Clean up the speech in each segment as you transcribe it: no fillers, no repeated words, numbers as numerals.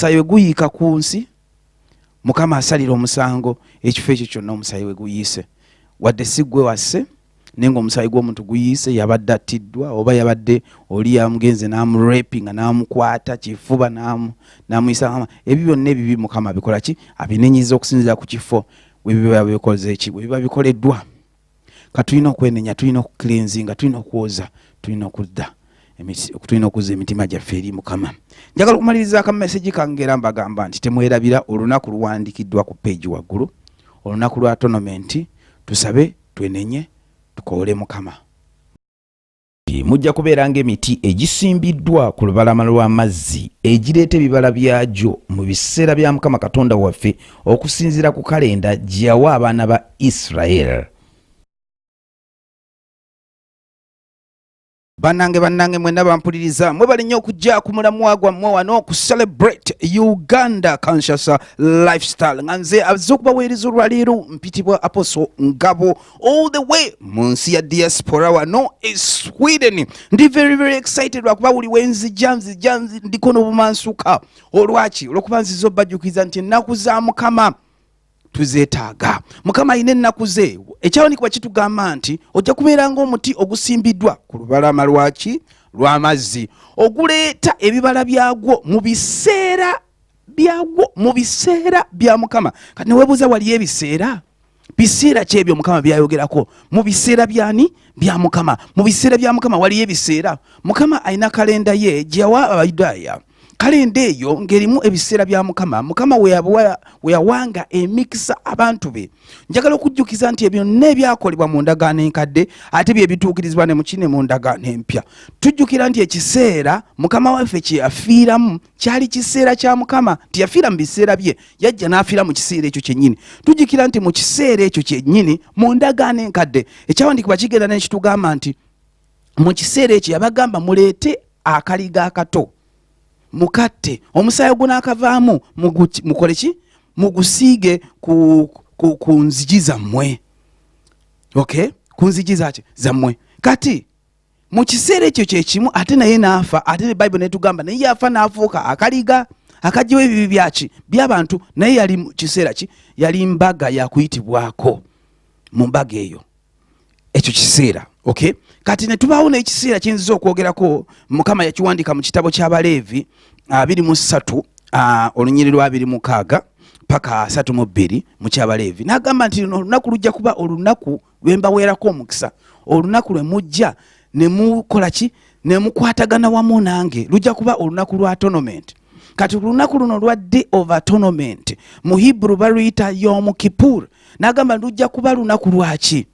Omusaayi guyika ku nsi Mukama asalira omusango ekifo ekyo kyonna omusaayi we guyiise wadde si gwe wasse nenga omusaayi gw'omuntu guyiise yabadde attiddwa oba yabadde oli yamugenze n'amurapinga n'amukwata kifuba n'amuyisa ebyo byonna ebibi Mukama bikola ki abinenyiza okusinziira ku kifo we biba bikoze ki we biba bikoleddwa katulina okwenenya tulina okucleansinga tulina okwoza tulina okudda tulina okuza emitima gyaffe eri Mukama. Njagala okumaliriza ka message kange era mbagamba nti temwerabira olunaku luwandikiddwa ku page waggulu olunaku lwa tournament tusabe twenenye tukoole Mukama. Mujja kubeera ng'emiti egisimbiddwa ku lubalama lw'amazzi egireeta ebibala byagyo mu biseera bya Mukama Katonda waffe okusinziira ku kalenda gye yawa abaana ba Israel. Bannange mwenna bampuliriza mwebale nnyo okujja ku mulamwa gwammwe wano ku celebrate Uganda conscious lifestyle nga nze azze okubaweereza olwaleero mpitibwa Apostle Ngabo all the way mu nsi ya diaspora wano e Sweden. Ndi very excited lwakuba buli wenzija ndiko n'obumansuka olwaki olwokuba nziza obbajjukiza nti ennaku za Mukama tuzeetaaga. Mukama ayina ennaku ze ekyawanikibwa kitugamba nti ojja kubeera ng'omuti ogusimbiddwa ku lubalama lwaki lw'amazzi oguleeta ebibala byagwo mu biseera byagwo mu biseera bya Mukama. Kati neweebuuza waliyo ebiseera biseera ki ebyo Mukama byayogerako mu biseera byani bya Mukama mu biseera bya Mukama waliyo ebiseera Mukama ayina kalenda ye gye yawa Abayudaaya. Kalenda eyo ngerimu ebiseera bya Mukama we yawanga emikisa abantu be. Njagala okujjukiza nti ebyo nebyakolebwa mu ndagaano enkadde ate bye bituukirizibwa ne mukine mu ndagaano empya. Tujjukira nti ekiseera Mukama waffe kye yafiiramu kyali kiseera kya Mukama tiyafiira mu biseera bye yajja n'afiira mu kiseera ekyo kyennyini. Tujjukira nti mu kiseera ekyo kyennyini mu ndagaano enkadde ekyawandiikibwa kigenda n'ekitugamba nti mu kiseera ekyo yabagamba muleete akaliga akato mukatte omusaayi gunaakavaamu mukole ki mugusiige ku nzigi zammwe. Okay, ku nzigi zammwe. Kati mu kiseera ekyo kyekimu ate naye n'afa ate ne Bible netugamba naye yafa n'afuuka akaliga akajjiwa ebibi byaki by'abantu naye yali mu kiseera ki yali mbaga yakuyitibwako mu mbaga eyo ekyo kiseera. Okay, kati ne tubaawo n'ekiseera kyinziza okwogerako Mukama yakiwandika mu kitabo ky'Abaleevi 23 olunyiriri lwa 26 paka 32 mu ky'Abaleevi n'agamba nti olunaku lujja kuba olunaku lwembaweerako omukisa olunaku lwe mujja ne mukola ki ne mukwatagana wamu nange lujja kuba olunaku lwa tournament. Kati olunaku luno lwa day of atonement mu Hebrew baluyita Yom Kippur n'agamba lujja kuba lunaku lwaki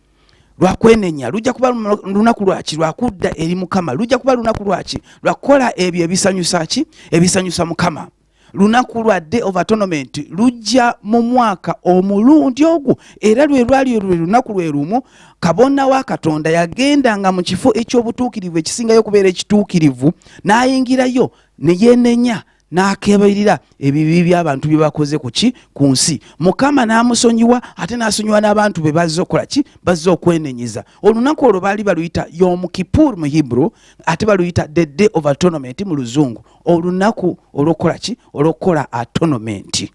lwakwenenya lujja kuba lunaku lwaki lwakudda eri Mukama lujja kuba lunaku lwaki lwakola ebyo ebisanyusa ki ebisanyusa Mukama. Lunaku lwa day of atonement lujja mu mwaka omulundi ogwo era lwe lwali lunaku lwe lumu kabona wa Katonda yagendanga mu kifo ekyobutuukirivu ekisingayo kubeera ekituukirivu n'ayingirayo ne yenenya n'akebalira ebibi by'abantu bye bakoze ku nsi. Mukama n'amusonyiwa ate n'asonyiwa n'abantu be bazze okola ki bazze okwenenyeza. Olunaku olwo baali baluyita Yom Kippur mu Hebrew ate baluyita the day of atonement mu Luzungu olunaku olwokola ki olwokola atonement.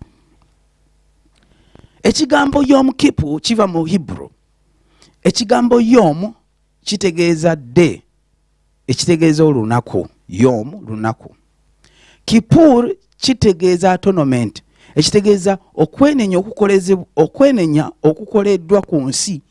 Ekigambo Yom Kippur kiva mu Hebrew. Ekigambo Yom kitegeeza day ekitegeeza olunaku Yom lunaku. Kippur kitegeeza atonement ekitegeeza okwenenya okukoleddwa ku nsi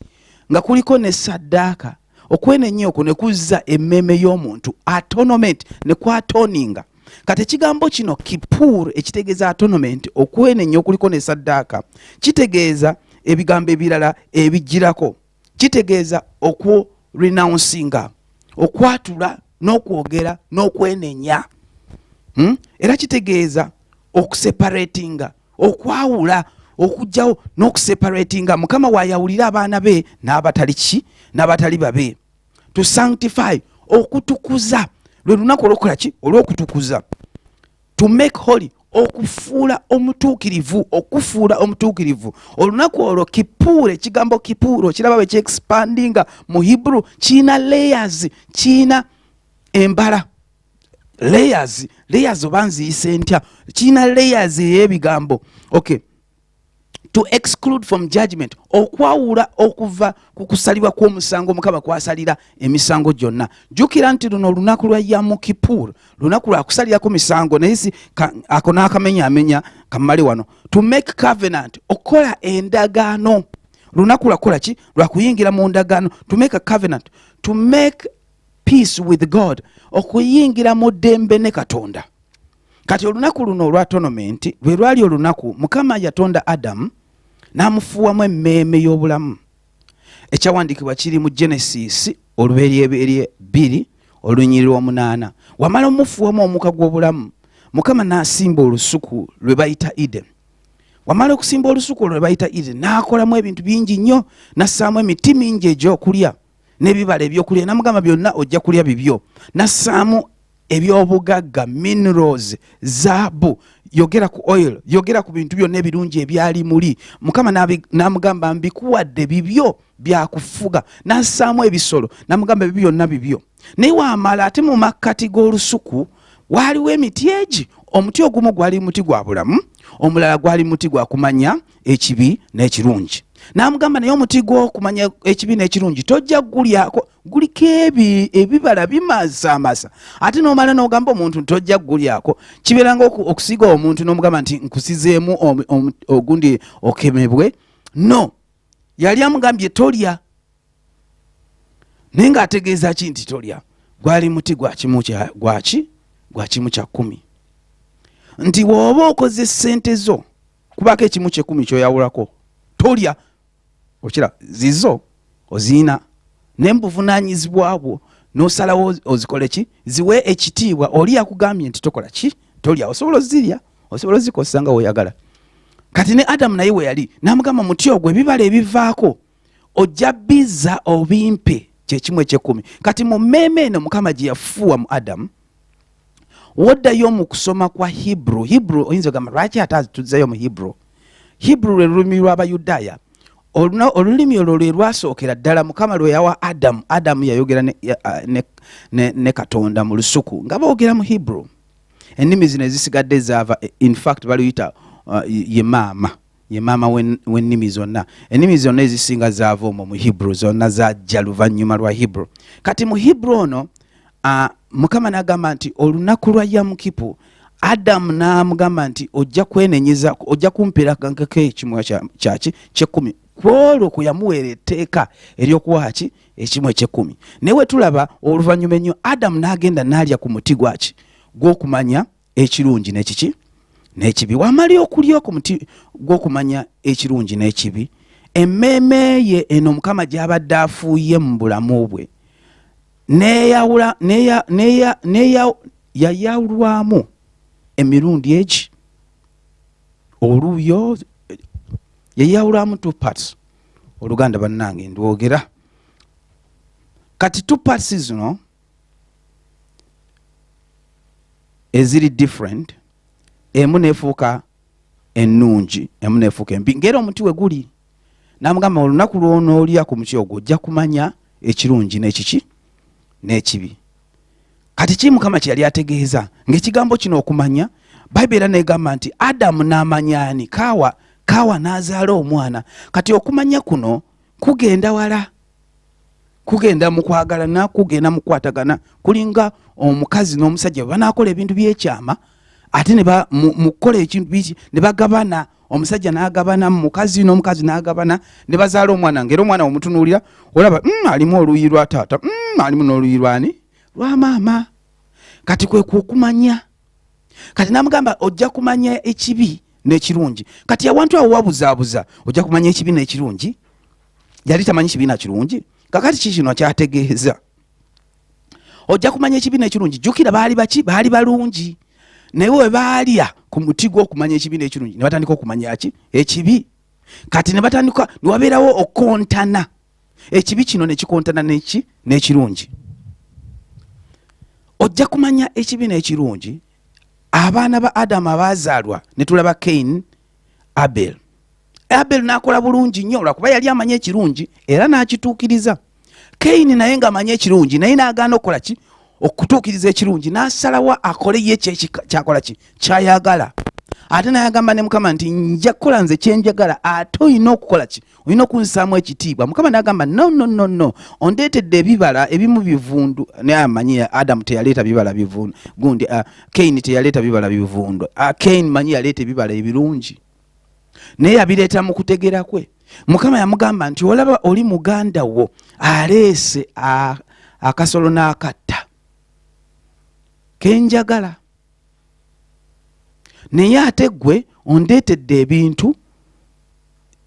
nga kuliko ne saddaaka okwenenya okwo ne kuzza emmeme y'omuntu atonement ne kwatoninga. Kati ekigambo kino Kippur ekitegeeza atonement okwenenya okuliko ne saddaaka kitegeeza ebigambo ebirala ebijjirako kitegeeza renouncinga okwatula n'okwogera n'okwenenya. Era kitegeeza okuseparatinga okwawula okujjawo n'okuseparatinga Mukama wayawulira abaana be n'abatali ki n'abatali babe. To sanctify okutukuza lwe lunaku olwokola ki olw'okutukuza. To make holy okufuula omutuukirivu okufuula omutuukirivu. Olunaku olwo Kippur ekigambo Kippur okiraba bwe kyexpandinga mu Hebrew kiina layers kiina embala layers obanziyise ntya kina layers ey'ebigambo. Okay, to exclude from judgment, okwawula okuva ku kusalibwa kw'omusango Mukama kwasalira emisango gyonna. Jjukira nti luno olunaku lwa Yom Kippur, lunaku lwa kusalirako misango, naye si ako n'akamenya kamale wano. To make covenant, okola endagaano. Lunaku lwakola ki? Lwa kuyingira mu ndagaano. To make a covenant, to make peace with God, okuyingira mu ddembe ne Katonda. Kati olunaku luno olwa atonement lwe lwali olunaku Mukama yatonda Adamu n'amufuuwamu emmeeme y'obulamu. Ekyawandiikibwa kiri mu Genesis olubereberye 2 olunyiriri 8. Wamala omufuuwamu omuka gw'obulamu, Mukama n'asimba olusuku lwe bayita Eden. Wamala okusimba olusuku lwe bayita Eden, n'akolamu ebintu bingi nnyo, n'assaamu emiti mingi egy'okulya n'ebibala ebyokulya, n'amugamba byonna ojja kulya bibyo. N'assaamu ebyobugagga, minerals, zaabu, yogera ku oil, yogera ku bintu byonna ebirungi ebyali muli. Mukama n'amugamba mbikuwadde bibyo byakufuga. N'assaamu ebisolo, n'amugamba bibyo byonna bibyo. Naye wamala ate mu makkati g'olusuku waaliwo emiti egi. Omuti ogumu gwali muti gwa bulamu, omulala gwali muti gwa kumanya ekibi n'ekirungi. N'amugamba naye omuti gw'okumanya ekibi n'ekirungi tojja gulyako, guliko ebibala bimasamasa. Ate n'omala n'ogamba omuntu tojja gulyako, kibeeranga okusiga omuntu n'omugamba nti nkusizeemu ogundi okemebwe. No, yali amugambye tolya, naye ng'ategeeza ki nti tolya. Gwali muti gwa kimu kya 10. Nti bw'oba okoze ssente zo kubako ekimu 10 ky'oyawulako, tolya. Okira zizo ozina n'embuvunaanyizibwa bwo n'osalawo ozikole ki? Ziwe ekitiibwa. Oli yakugambye nti tokola ki? Tolya. Osobola ozirya, osobola ozikosa nga weeyagala. Kati ne Adamu naye we yali n'amugamba muti ogwo ebibala ebivaako ojja bizza obimpe kye kimu 10. Kati mu mmeeme eno Mukama gye yafuuwa mu Adamu, woddayo mu kusoma kwa Hebrew oyinza ogamba lwaki ate tuzzayo mu Hebrew lwe lulimi lw'Abayudaaya. Olulimi olwo lwe lwasookera ddala Mukama lwe yawa Adamu yayogera ne Katonda mu lusuku nga boogera mu Hebrew. Ennimi zino ezisigadde zaava, in fact baluyita ye maama w'ennimi zonna. Ennimi zonna ezisinga zaava omwo mu Hebrew, zonna zajja luvannyuma lwa Hebrew. Kati mu Hebrew ono Mukama n'agamba nti olunaku lwa Yom Kippur, Adamu n'amugamba nti ojja kwenenyeza, ojja kumpeerako ekimu kyaki 10. Kwolwo kwe yamuweera etteeka ery'okuwaaki ekimu 10. Naye we tulaba oluvannyuma ennyo Adamu n'agenda n'alya ku muti gwaki gw'okumanya ekirungi n'ekiki n'ekibi. Wamala okulya ku muti gw'okumanya ekirungi n'ekibi, emmeeme ye eno Mukama gy'abadde afuuye mu bulamu bwe yayawulwamu emirundi egi oluyo, yayawulamu 2 parts. Oluganda bannange ndwogera. Kati 2 parts zino eziri different, emu nefuuka ennungi, emu nefuuka embi. Ngera omuti we guli n'amugamba olunaku lw'onoolya ku muti ogwo ojja kumanya ekirungi n'ekiki n'ekibi. Kati ki Mukama kye yali ategeeza ng'ekigambo kino okumanya, Bayibuli era negamba nti Adamu n'amanya ani? Kaawa n'azaala omwana. Kati okumanya kuno kugenda wala, kugenda mu kwagalana, kugenda mu kwatagana. Kulinga omukazi n'omusajja bwe banaakola ebintu by'ekyama ate mu kukola ekintu biki ne bagabana, omusajja n'agabana, mukazi n'omukazi n'agabana, ne bazaala omwana. Ngera omwana omutunuulira olaba alimu oluyi lwa taata, alimu n'oluyi lwani? Lwa maama. Kati kwe kumanya. Kati n'amugamba ojja kumanya ekibi n'ekirungi. Kati awantu awo wabuzaabuza, ojja kumanya ekibi n'ekirungi. Yali tamanyi kibi na kirungi. Kakati kikino kyategeeza ojja kumanya ekibi n'ekirungi. Jjukira baali baki? Baali balungi. Naye we baalya ku muti gw'okumanya ekibi n'ekirungi ne batandika okumanya ki? Ekibi. Kati ne batandika ne wabeerawo okontana. Ekibi kino ne kikontana n'ekirungi. Ojja kumanya ekibi n'ekirungi. Abaana ba Adamu abaazaalwa ne tulaba Cain, Abel. Abel n'akola bulungi nnyo olwakuba yali amanya ekirungi era n'akituukiriza. Cain naye ng'amanya ekirungi naye n'agaana okukola ki? okutuukiriza ekirungi n'asalawo akole ye kyakola ki kyayagala ate n'ayagamba ne Mukama nti nja kukola nze kyenjagala ate olina okukola ki olina okunzisaamu ekitiibwa. Mukama n'agamba no ondeetedde ebibala ebimu bivundu naye amanyi Adamu teyaleeta bibala bivundu gundi Kaini teyaleeta bibala bivundu Kaini manyi yaleeta ebibala ebirungi naye yabireeta mu kutegera kwe. Mukama yamugamba nti olaba oli muganda wo aleese akasolo n'akatta kenjagala naye ate gwe ondeetedde ebintu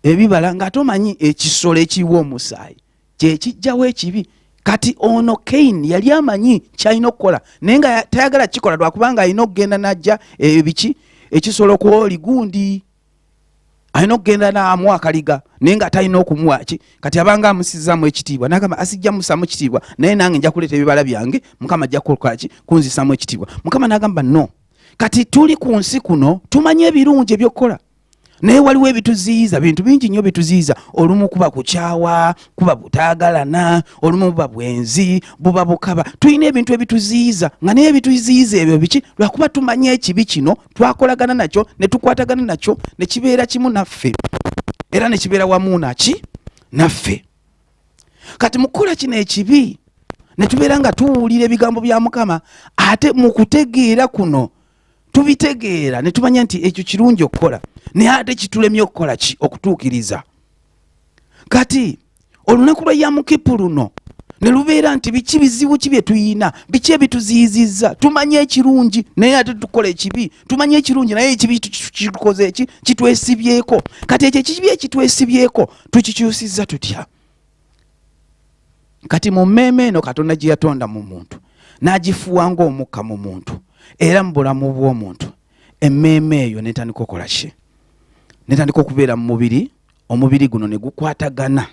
ebibala nga tomanyi ekisolo ekiwa omusaayi kyekijjawo ekibi. Kati ono Kaini yali amanyi kyalina okukola naye nga tayagala kikola lwakubanga alina okugenda najja ebiki ekisolo kwoli gundi alina okugenda naamu akaliga naye nga talina okumuwa ki kati abanga amusizaamu ekitiibwa n'agamba asijja musaamu ekitiibwa naye nange nja kuleeta ebibala byange Mukama ajja kukola ki kunzisaamu ekitiibwa. Mukama n'agamba no kati tuli ku nsi kuno tumanye ebirungi ebyokukola naye waliwo ebituziyiza bintu bingi nnyo bituziyiza olumu kuba kukyawa kuba butaagalana olumu buba bwenzi buba bukaba tulina ebintu ebituziyiza nga naye ebituziyiza ebyo biki lwakuba tumanye ekibi kino twakolagana nakyo ne tukwatagana nakyo ne kibeera kimu naffe era ne kibeera wamu naffe. Kati mukola kino ekibi ne tubeera nga tuwulira ebigambo bya Mukama ate mu kutegeera kuno tubitegeera ne tumanya nti ekyo kirungi okukola naye ate kitulemye okukola ki okutuukiriza. Kati olunaku lwa Yom Kippur luno ne lubeera nti biki bizibu ki bye tuyina biki ebituziyizizza tumanye ekirungi naye ate tukola ekibi tumanye ekirungi naye ekibi kitukoze eki kitwesibyeko. Kati ekyo ekibi ekitwesibyeko tukikyusizza tutya? Kati mu mmeeme eno Katonda gye yatonda mu muntu n'agifuuwa ng'omukka mu muntu era mu bulamu bw'omuntu emmeeme eyo netandika okukola ki netandika okubeera mu mubiri omubiri guno ne gukwatagana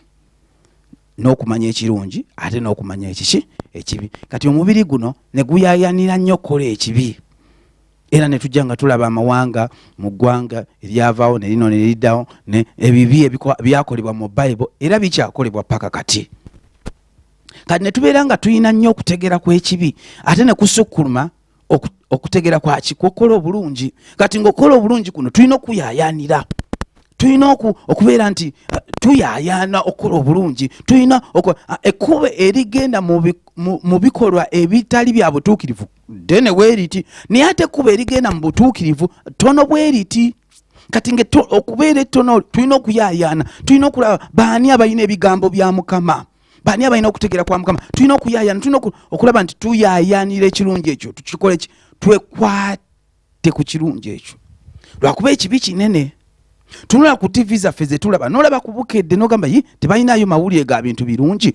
n'okumanya ekirungi ate n'okumanya ekiki ekibi. Kati omubiri guno ne guyayanira nnyo okukola ekibi era ne tujja nga tulaba amawanga mu ggwanga eryavaawo ne lino ne liddawo ne ebibi byakolebwa mu Bayibuli era bikyakolebwa paka kati. Kati ne tubeera nga tulina nnyo okutegera kw'ekibi ate ne kusukkuluma okutegera kwaki kukola obulungi. Kati ng'okola obulungi kuno tulina okuyayanira tulina okubeera nti tuyayaana okukola obulungi tulina ekkubo erigenda mu bikolwa ebitali bya butuukirivu ddene bweriti naye ate ekkubo erigenda mu butuukirivu tono bweriti. Kati okubeera ettono tulina okuyayaana tulina okulaba baani abalina ebigambo bya Mukama baani abalina okutegera kwa Mukama tulina okuyayaana tulina okulaba nti tuyayaanira ekirungi ekyo tukikole ki twekwate ku kirungi ekyo lwakuba ekibi kinene. Tunula ku TV zaffe ze tulaba n'olaba ku bukedde n'ogamba tebalinayo mawulire ga bintu birungi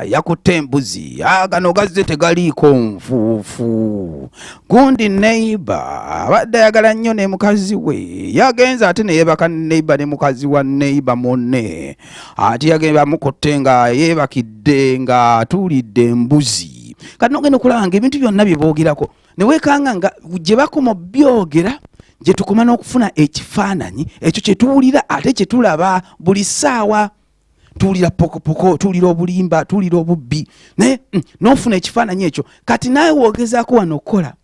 yakutte embuzi gano gazze tegaliiko nfuufu gundi neighbor abadde ayagala nnyo ne mukazi we yagenza ate ne yeebaka neighbor ne mukazi wa neighbor monne ate yagenda bamukotte nga yeebakidde nga atuulidde embuzi. Kati n'ogenda okulaba nga ebintu byonna bye boogerako ne weekanga nga gye bakoma byogera gye tukoma n'okufuna ekifaananyi ekyo kye tuwulira ate kye tulaba buli ssaawa tuwulira pokopoko tuwulira obulimba tuwulira obubbi naye n'ofuna ekifaananyi ekyo. Kati naawe woogezaako wano okukola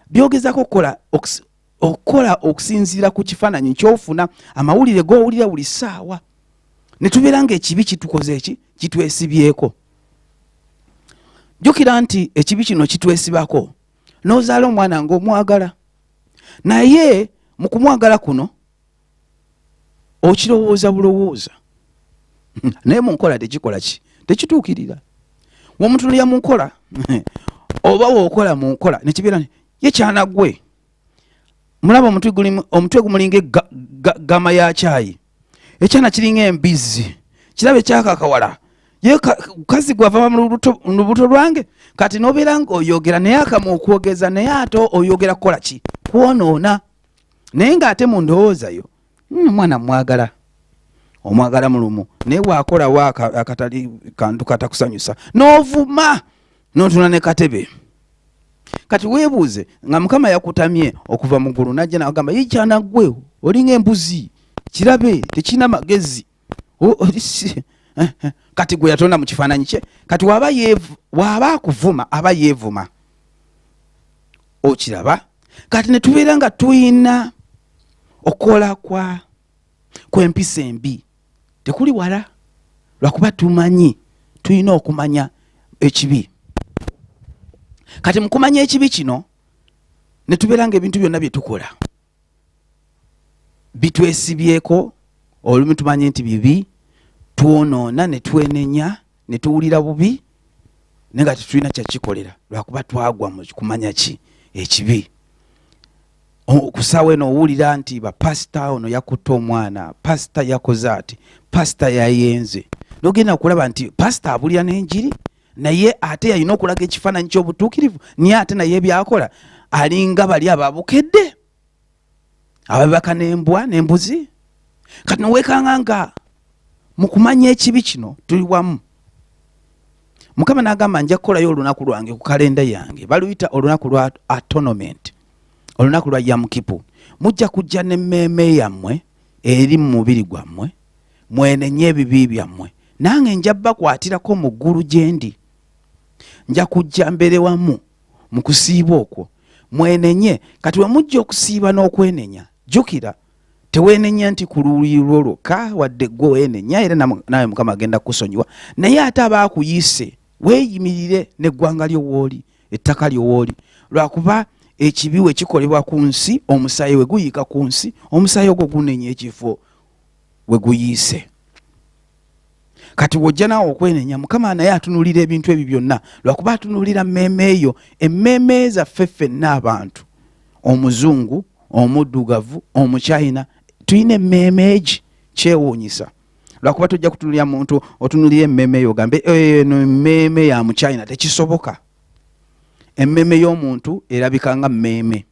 byogezaako okukola okusinziira ku kifaananyi ky'ofuna amawulire g'owulira buli ssaawa ne tubeera nga ekibi kitukoze eki kitwesibyeko. Jjukira nti ekibi kino kitwesibako n'ozaala omwana ng'omwagala naye mu kumwagala kuno okirowooza bulowooza naye mu nkola tekikola ki tekituukirira. Omuntu yamunkola oba wookola mu nkola nekibeera ye kyanagwe mulaba omutwe gumulinga gama ya caayi ekyana kiringa embizzi kirabe kyakakawala ye kazi gwava mu lubuto lwange. Kati n'obeera ng'oyogera naye akamu okwogeza naye ate oyogera kukola ki kwonoona naye ng'ate mu ndowoozayo omwana mwagala omwagala mulumu naye waakolawo akatali kantu katakusanyusa n'ovuma n'otuna ne katebe. Kati weebuuze nga Mukama yakutamye okuva mu ggulu najja n'agamba ye kyanaggwe olinga embuzi kirabe tekina magezi kati gwe yatonda mu kifaananyi kye. Kati waba akuvuma aba yeevuma okiraba kati ne tubeera nga tuyina okola kw'empisa embi tekuli wala lwakuba tumanyi tuyina okumanya ekibi kati mu kumanya ekibi kino ne tubeera nga ebintu byonna bye tukola bitwesibyeko olumu tumanye nti bibi twonoona ne twenenya ne tuwulira bubi naye nga tetulina kyakikolera lwakuba twagwa mu kumanya ki ekibi kusaawa eno owulira nti bapasita ono yakutte omwana pasita yakoze ati pasita yayenze nogenda okulaba nti pasita abulira n'enjiri naye ate yalina okulaga ekifaananyi ky'obutuukirivu niye ate naye byakola alinga bali ababukedde ababaka n'embwa n'embuzi kati noweekanga nga mu kumanya ekibi kino tuli wamu mukama n'agamba nja kukolayo olunaku lwange ku kalenda yange baluyita olunaku lwa atonement olunaku lwa yamukipu mujja kujja n'emmeeme yammwe eri mu mubiri gwammwe mwenenye ebibi byammwe nange nja bakwatirako mu ggulu gye ndi nja kujja mbere wamu mu kusiiba okwo mwenenye kati we mujja okusiiba n'okwenenya jjukira teweenenya nti ku luuyi lwo lwokka wadde gwe weenenya era nawe mukama agenda kukusonyiwa naye ate abaakuyise weeyimirire n'eggwanga ly'owooli ettaka ly'owooli lwakuba ekibi we kikolebwa ku nsi omusaayi we guyiika ku nsi omusaayi ogwo gunenya ekifo we guyiise kati wojja naawe okwenenya mukama naye atunulira ebintu ebyo byonna lwakuba atunulira mmeeme eyo emmeeme zaffe ffenna abantu omuzungu omuddugavu omuchina tuyina emmeeme egi kyewuunyisa lwakuba tojja kutunulira muntu otunulira emmeeme eyo ogambe eno emmeeme ya muchina tekisoboka emmeeme y'omuntu erabika nga mmeeme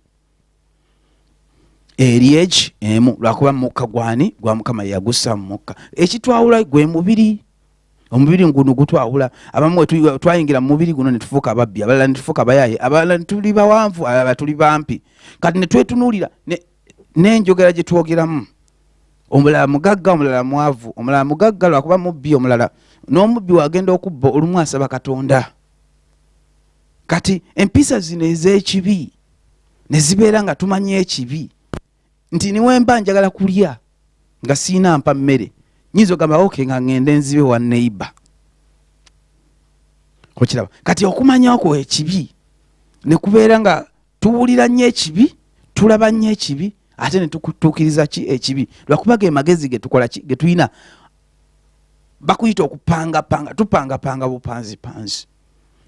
eri egi emu lwakuba mukka gwani gwa mukama yagussa mu mukka ekitwawula gwe mubiri omubiri guno gutwawula abamu twayingira mu mubiri guno ne tufuuka ababbi abalala ne tufuuka abayaaye abalala ne tuli bawanvu abalala tuli bampi kati ne twetunuulira n'enjogera gye twogeramu omulala mugagga omulala mwavu omulala mugagga lwakuba mubbi omulala n'omubbi wagenda okubba olumu asaba katonda kati empisa zino ez'ekibi ne zibeera nga tumanye ekibi nti niwe mba njagala kulya nga siina mpa mmere nyinza ogamba oke nga ngende nzibe wa neighbor okiraba kati okumanya okwo ekibi ne kubeera nga tuwulira nnyo ekibi tulaba nnyo ekibi ate ne tukutuukiriza ki ekibi lwakuba ge magezi ge tukola ki ge tulina bakuyita okupangapanga tupangapanga bupanzipanzi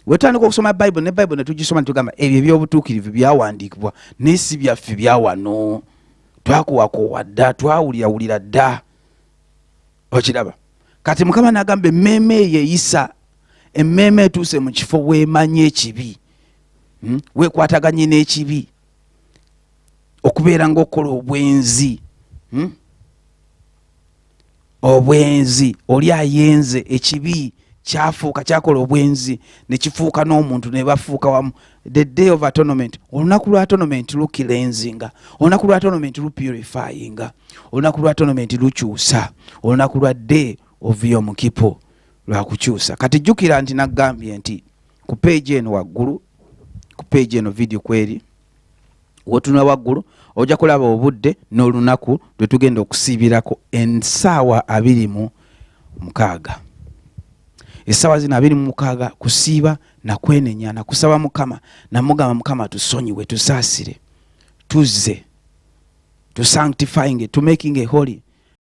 wetandika okusoma Bible ne Bible ne tugisoma tugamba ebyo ebyobutuukirivu byawandiikibwa n'esi byaffe byawano twakuwakuwa dda twawulira dda okiraba kati mukama n'agamba emmeeme yeeyisa emmeeme etuuse mu kifo weemanye ekibi weekwataganye n'ekibi okubeera ng'okukola obwenzi obwenzi oli ayenze ekibi kyafuuka kyakola obwenzi ne kifuuka n'omuntu ne bafuuka wamu the day of atonement olunaku lwa atonement lukilenzinga olunaku lwa atonement lupurifyinga olunaku lwa atonement lukyusa olunaku lwa day of yom kippur lwakukyusa kati jjukira nti naggambye nti ku page eno waggulu ku page eno video kweri wotuna waggulu ojja kulaba obudde n'olunaku lwe tugenda okusiibirako ensaawa 26 essaawa zino 26 kusiiba na kwenenya na kusaba mukama na mugamba mukama tusonyiwe tusaasire tuzze to sanctifying it to making a holy